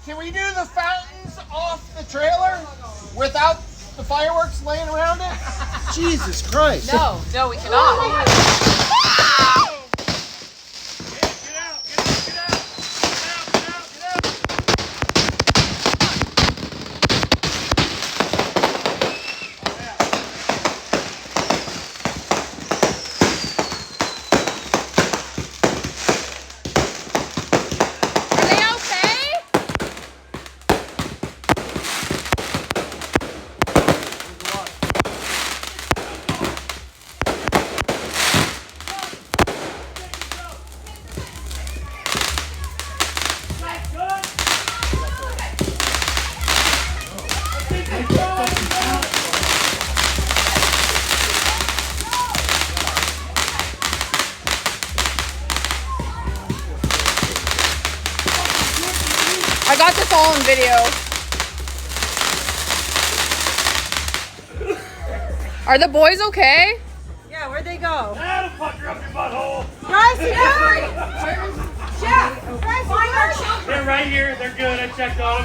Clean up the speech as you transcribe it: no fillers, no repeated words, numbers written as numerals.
Can we do the fountains off the trailer without the fireworks laying around it? Jesus Christ. No, we cannot. I got this all in video. Are the boys okay? Yeah, where'd they go? That'll fuck her up your butthole. Guys, Jeff! Jeff! Guys, find our children! They're right here. They're good. I checked on them.